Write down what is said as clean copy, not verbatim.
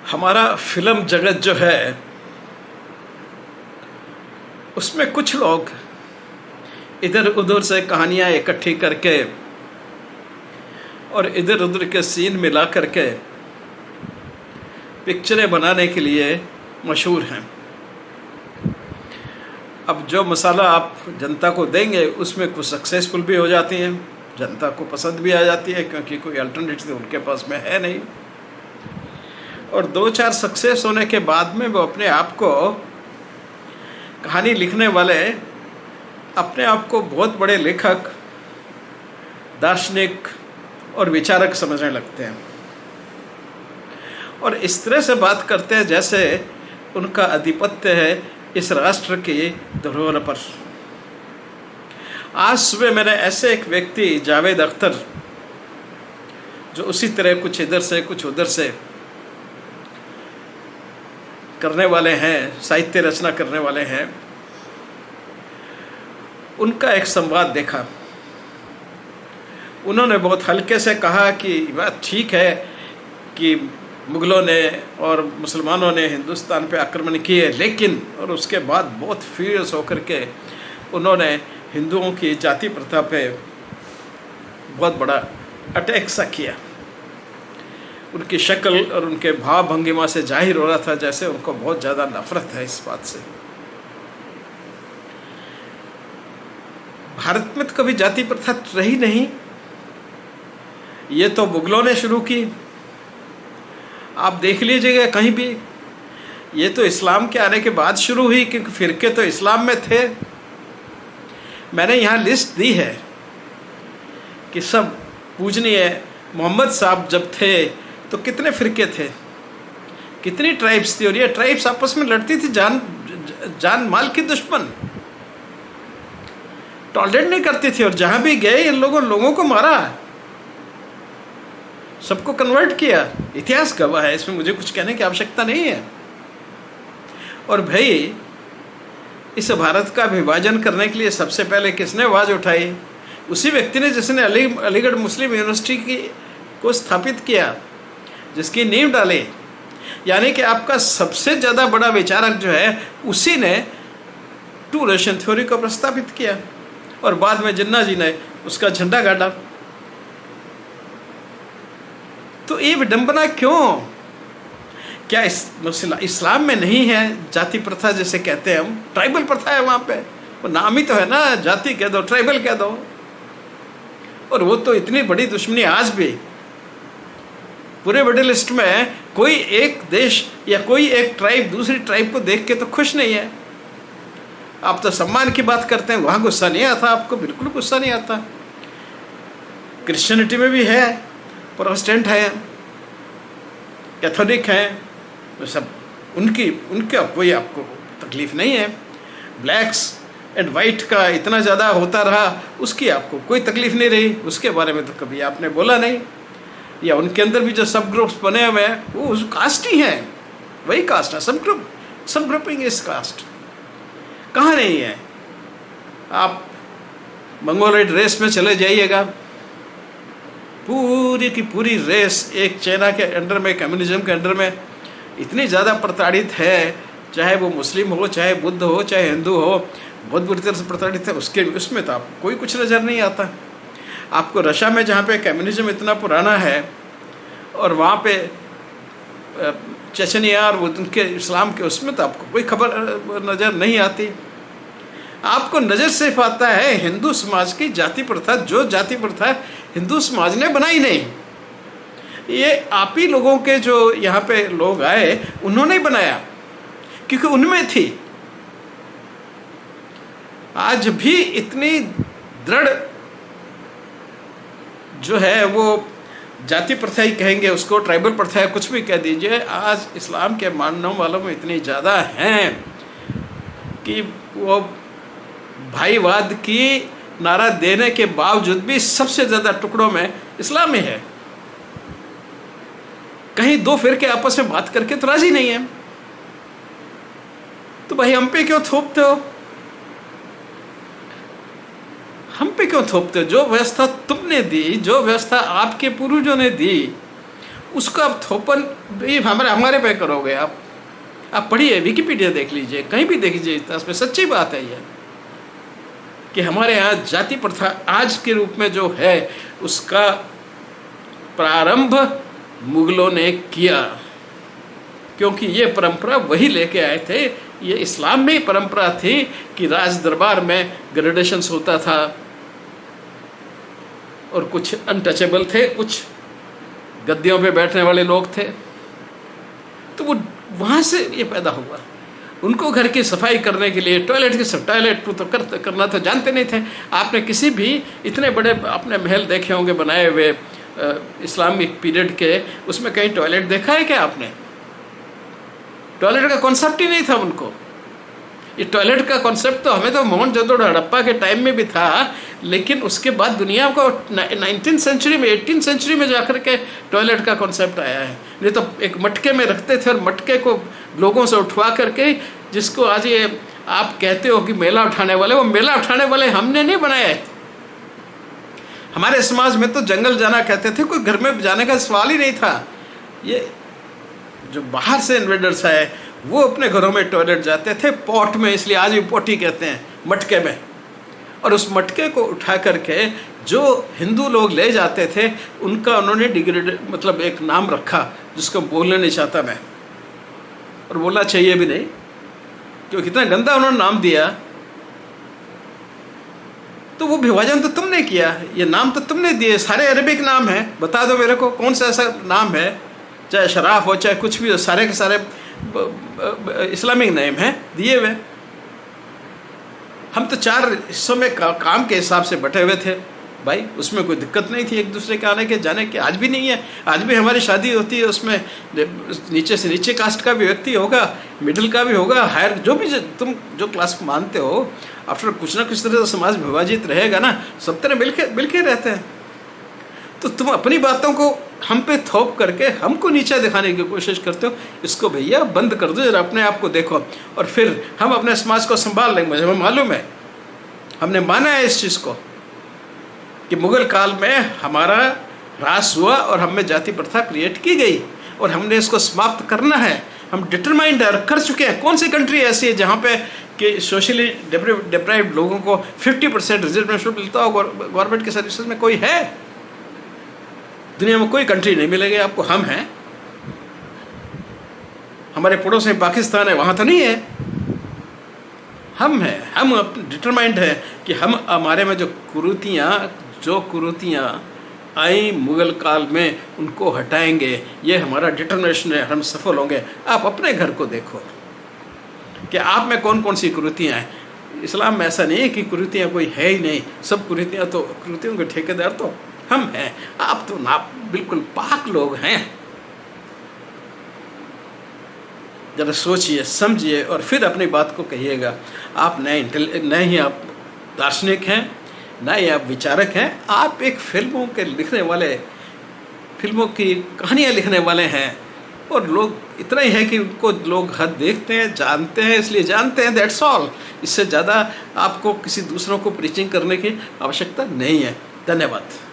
हमारा फिल्म जगत जो है उसमें कुछ लोग इधर उधर से कहानियाँ इकट्ठी करके और इधर उधर के सीन मिला करके पिक्चरें बनाने के लिए मशहूर हैं। अब जो मसाला आप जनता को देंगे उसमें कुछ सक्सेसफुल भी हो जाती हैं, जनता को पसंद भी आ जाती है क्योंकि कोई अल्टरनेटिव उनके पास में है नहीं। और दो चार सक्सेस होने के बाद में वो अपने आप को, कहानी लिखने वाले अपने आप को बहुत बड़े लेखक, दार्शनिक और विचारक समझने लगते हैं और इस तरह से बात करते हैं जैसे उनका आधिपत्य है इस राष्ट्र की धरोहर पर। आज सुबह मैंने ऐसे एक व्यक्ति जावेद अख्तर, जो उसी तरह कुछ इधर से कुछ उधर से करने वाले हैं, साहित्य रचना करने वाले हैं, उनका एक संवाद देखा। उन्होंने बहुत हल्के से कहा कि बात ठीक है कि मुग़लों ने और मुसलमानों ने हिंदुस्तान पे आक्रमण किए, लेकिन और उसके बाद बहुत फ्यूरियस होकर के उन्होंने हिंदुओं की जाति प्रथा पे बहुत बड़ा अटैक सा किया। उनकी शक्ल और उनके भाव भंगिमा से जाहिर हो रहा था जैसे उनको बहुत ज़्यादा नफरत है इस बात से। भारत में तो कभी जाति प्रथा रही नहीं, ये तो मुग़लों ने शुरू की। आप देख लीजिएगा कहीं भी, ये तो इस्लाम के आने के बाद शुरू हुई क्योंकि फ़िरके तो इस्लाम में थे। मैंने यहाँ लिस्ट दी है कि सब पूजनीय मोहम्मद साहब जब थे तो कितने फ़िरके थे, कितनी ट्राइब्स थी, और ये ट्राइब्स आपस में लड़ती थी, जान माल की दुश्मन, टॉलरेट नहीं करती थी। और जहाँ भी गए इन लोगों को मारा, सबको कन्वर्ट किया। इतिहास गवाह है, इसमें मुझे कुछ कहने की आवश्यकता नहीं है। और भाई, इस भारत का विभाजन करने के लिए सबसे पहले किसने आवाज़ उठाई? उसी व्यक्ति ने जिसने अलीगढ़ मुस्लिम यूनिवर्सिटी को स्थापित किया, जिसकी नींव डाली। यानी कि आपका सबसे ज़्यादा बड़ा विचारक जो है उसी ने टू नेशन थ्योरी को प्रस्तावित किया और बाद में जिन्ना जी ने उसका झंडा गाड़ा। तो ये विडंबना क्यों? क्या इस्लाम में नहीं है जाति प्रथा जिसे कहते हैं हम? ट्राइबल प्रथा है वहाँ पे, वो नाम ही तो है ना, जाति कह दो, ट्राइबल कह दो। और वो तो इतनी बड़ी दुश्मनी आज भी पूरे मिडिल ईस्ट में कोई एक देश या कोई एक ट्राइब दूसरी ट्राइब को देख के तो खुश नहीं है। आप तो सम्मान की बात करते हैं, वहाँ गुस्सा नहीं आता आपको, बिल्कुल गुस्सा नहीं आता। क्रिश्चियनिटी में भी है, प्रोटेस्टेंट है, कैथोलिक हैं, तो सब उनका कोई आपको तकलीफ नहीं है। ब्लैक्स एंड वाइट का इतना ज़्यादा होता रहा, उसकी आपको कोई तकलीफ नहीं रही, उसके बारे में तो कभी आपने बोला नहीं। या उनके अंदर भी जो सब ग्रुप्स बने हुए हैं वो उस कास्ट ही हैं, वही कास्ट है। सब ग्रुपिंग इस कास्ट कहाँ नहीं है। आप मंगोलॉइड रेस में चले जाइएगा, पूरी की पूरी रेस एक चाइना के अंडर में, कम्युनिज्म के अंडर में इतनी ज़्यादा प्रताड़ित है, चाहे वो मुस्लिम हो, चाहे बुद्ध हो, चाहे हिंदू हो, बहुत बुरी तरह से प्रताड़ित है। उसमें तो आपको कोई कुछ नज़र नहीं आता। आपको रशिया में जहाँ पे कम्युनिज्म इतना पुराना है और वहाँ पे चेचनिया और उनके इस्लाम के, उसमें तो आपको कोई खबर नज़र नहीं आती। आपको नज़र सिर्फ आता है हिंदू समाज की जाति प्रथा, जो जाति प्रथा हिंदू समाज ने बनाई नहीं। ये आप ही लोगों के जो यहाँ पे लोग आए उन्होंने बनाया, क्योंकि उनमें थी। आज भी इतनी दृढ़ जो है वो जाति प्रथा ही कहेंगे उसको, ट्राइबल प्रथा है, कुछ भी कह दीजिए, आज इस्लाम के मानने वालों में इतनी ज़्यादा हैं कि वो भाईवाद की नारा देने के बावजूद भी सबसे ज़्यादा टुकड़ों में इस्लाम ही है। कहीं दो फिरके आपस में बात करके तो राजी नहीं है, तो भाई हम पे क्यों थोपते हो? हम पे क्यों थोपते हो? जो व्यवस्था तुमने दी, जो व्यवस्था आपके पूर्वजों ने दी, उसका आप थोपन भी हमारे पे करोगे आप पढ़िए, विकिपीडिया देख लीजिए, कहीं भी देख लीजिए, इसमें सच्ची बात है ये कि हमारे यहाँ जाति प्रथा आज के रूप में जो है उसका प्रारंभ मुगलों ने किया, क्योंकि ये परंपरा वही लेके आए थे। ये इस्लाम में ही परंपरा थी कि राज दरबार में ग्रेडेशंस होता था और कुछ अनटचेबल थे, कुछ गद्दियों पे बैठने वाले लोग थे, तो वो वहाँ से ये पैदा हुआ। उनको घर की सफाई करने के लिए टॉयलेट तो करना तो जानते नहीं थे। आपने किसी भी इतने बड़े आपने महल देखे होंगे बनाए हुए इस्लामिक पीरियड के, उसमें कहीं टॉयलेट देखा है क्या आपने? टॉयलेट का कॉन्सेप्ट ही नहीं था उनको। ये टॉयलेट का कॉन्सेप्ट तो हमें तो मोहनजोदड़ो हड़प्पा के टाइम में भी था, लेकिन उसके बाद दुनिया को 19th सेंचुरी में 18th सेंचुरी में जाकर के टॉयलेट का कॉन्सेप्ट आया है। नहीं तो एक मटके में रखते थे और मटके को लोगों से उठवा करके, जिसको आज ये आप कहते हो कि मेला उठाने वाले, वो मेला उठाने वाले हमने नहीं बनाया है। हमारे समाज में तो जंगल जाना कहते थे, कोई घर में जाने का सवाल ही नहीं था। ये जो बाहर से इन्वेडर्स आए वो अपने घरों में टॉयलेट जाते थे पॉट में, इसलिए आज भी पोटी कहते हैं, मटके में। और उस मटके को उठा करके जो हिंदू लोग ले जाते थे उनका उन्होंने डिग्रेड मतलब एक नाम रखा जिसको बोलना नहीं चाहता मैं, और बोलना चाहिए भी नहीं, क्योंकि कितना गंदा उन्होंने नाम दिया। तो वो विभाजन तो तुमने किया, ये नाम तो तुमने दिए, सारे अरबिक नाम हैं, बता दो मेरे को कौन सा ऐसा नाम है, चाहे शराफ हो चाहे कुछ भी हो, सारे के सारे इस्लामिक नेम हैं दिए हुए। हम तो 4 हिस्सों में काम के हिसाब से बटे हुए थे भाई, उसमें कोई दिक्कत नहीं थी एक दूसरे के आने के जाने के। आज भी नहीं है, आज भी हमारी शादी होती है उसमें नीचे से नीचे कास्ट का भी व्यक्ति होगा, मिडिल का भी होगा, हायर जो भी तुम जो क्लास मानते हो, आफ्टर कुछ ना कुछ तरह से समाज विभाजित रहेगा ना, सब तरह मिलके रहते हैं। तो तुम अपनी बातों को हम पे थोप करके हमको नीचा दिखाने की कोशिश करते हो, इसको भैया बंद कर दो, जरा अपने आप को देखो, और फिर हम अपने समाज को संभाल लेंगे। मुझे मालूम है, हमने माना है इस चीज़ को कि मुगल काल में हमारा ह्रास हुआ और हम में जाति प्रथा क्रिएट की गई और हमने इसको समाप्त करना है। हम डिटरमाइंड कर चुके हैं। कौन सी कंट्री ऐसी है जहाँ पे कि सोशली डिप्राइव्ड लोगों को 50% रिजर्वेशन मिलता हो गवर्नमेंट के सर्विसेज में? कोई है? दुनिया में कोई कंट्री नहीं मिलेगी आपको। हम हैं, हमारे पड़ोस में पाकिस्तान है, वहाँ तो नहीं है। हम हैं, हम डिटरमाइंड है कि हम हमारे में जो कुरीतियाँ आई मुगल काल में उनको हटाएंगे। ये हमारा डिटरमिनेशन है, हम सफल होंगे। आप अपने घर को देखो कि आप में कौन कौन सी कुरीतियाँ हैं। इस्लाम में ऐसा नहीं है कि कुरीतियाँ कोई है ही नहीं, सब कुरीतियों के ठेकेदार तो हम हैं। आप तो ना बिल्कुल पाक लोग हैं। जरा सोचिए, समझिए और फिर अपनी बात को कहिएगा। आप न ही आप दार्शनिक हैं, ना ही आप विचारक हैं, आप एक फिल्मों के लिखने वाले, फिल्मों की कहानियाँ लिखने वाले हैं। और लोग इतना ही है कि उनको लोग हद देखते हैं, जानते हैं, इसलिए जानते हैं, दैट्स ऑल। इससे ज़्यादा आपको किसी दूसरों को प्रीचिंग करने की आवश्यकता नहीं है। धन्यवाद।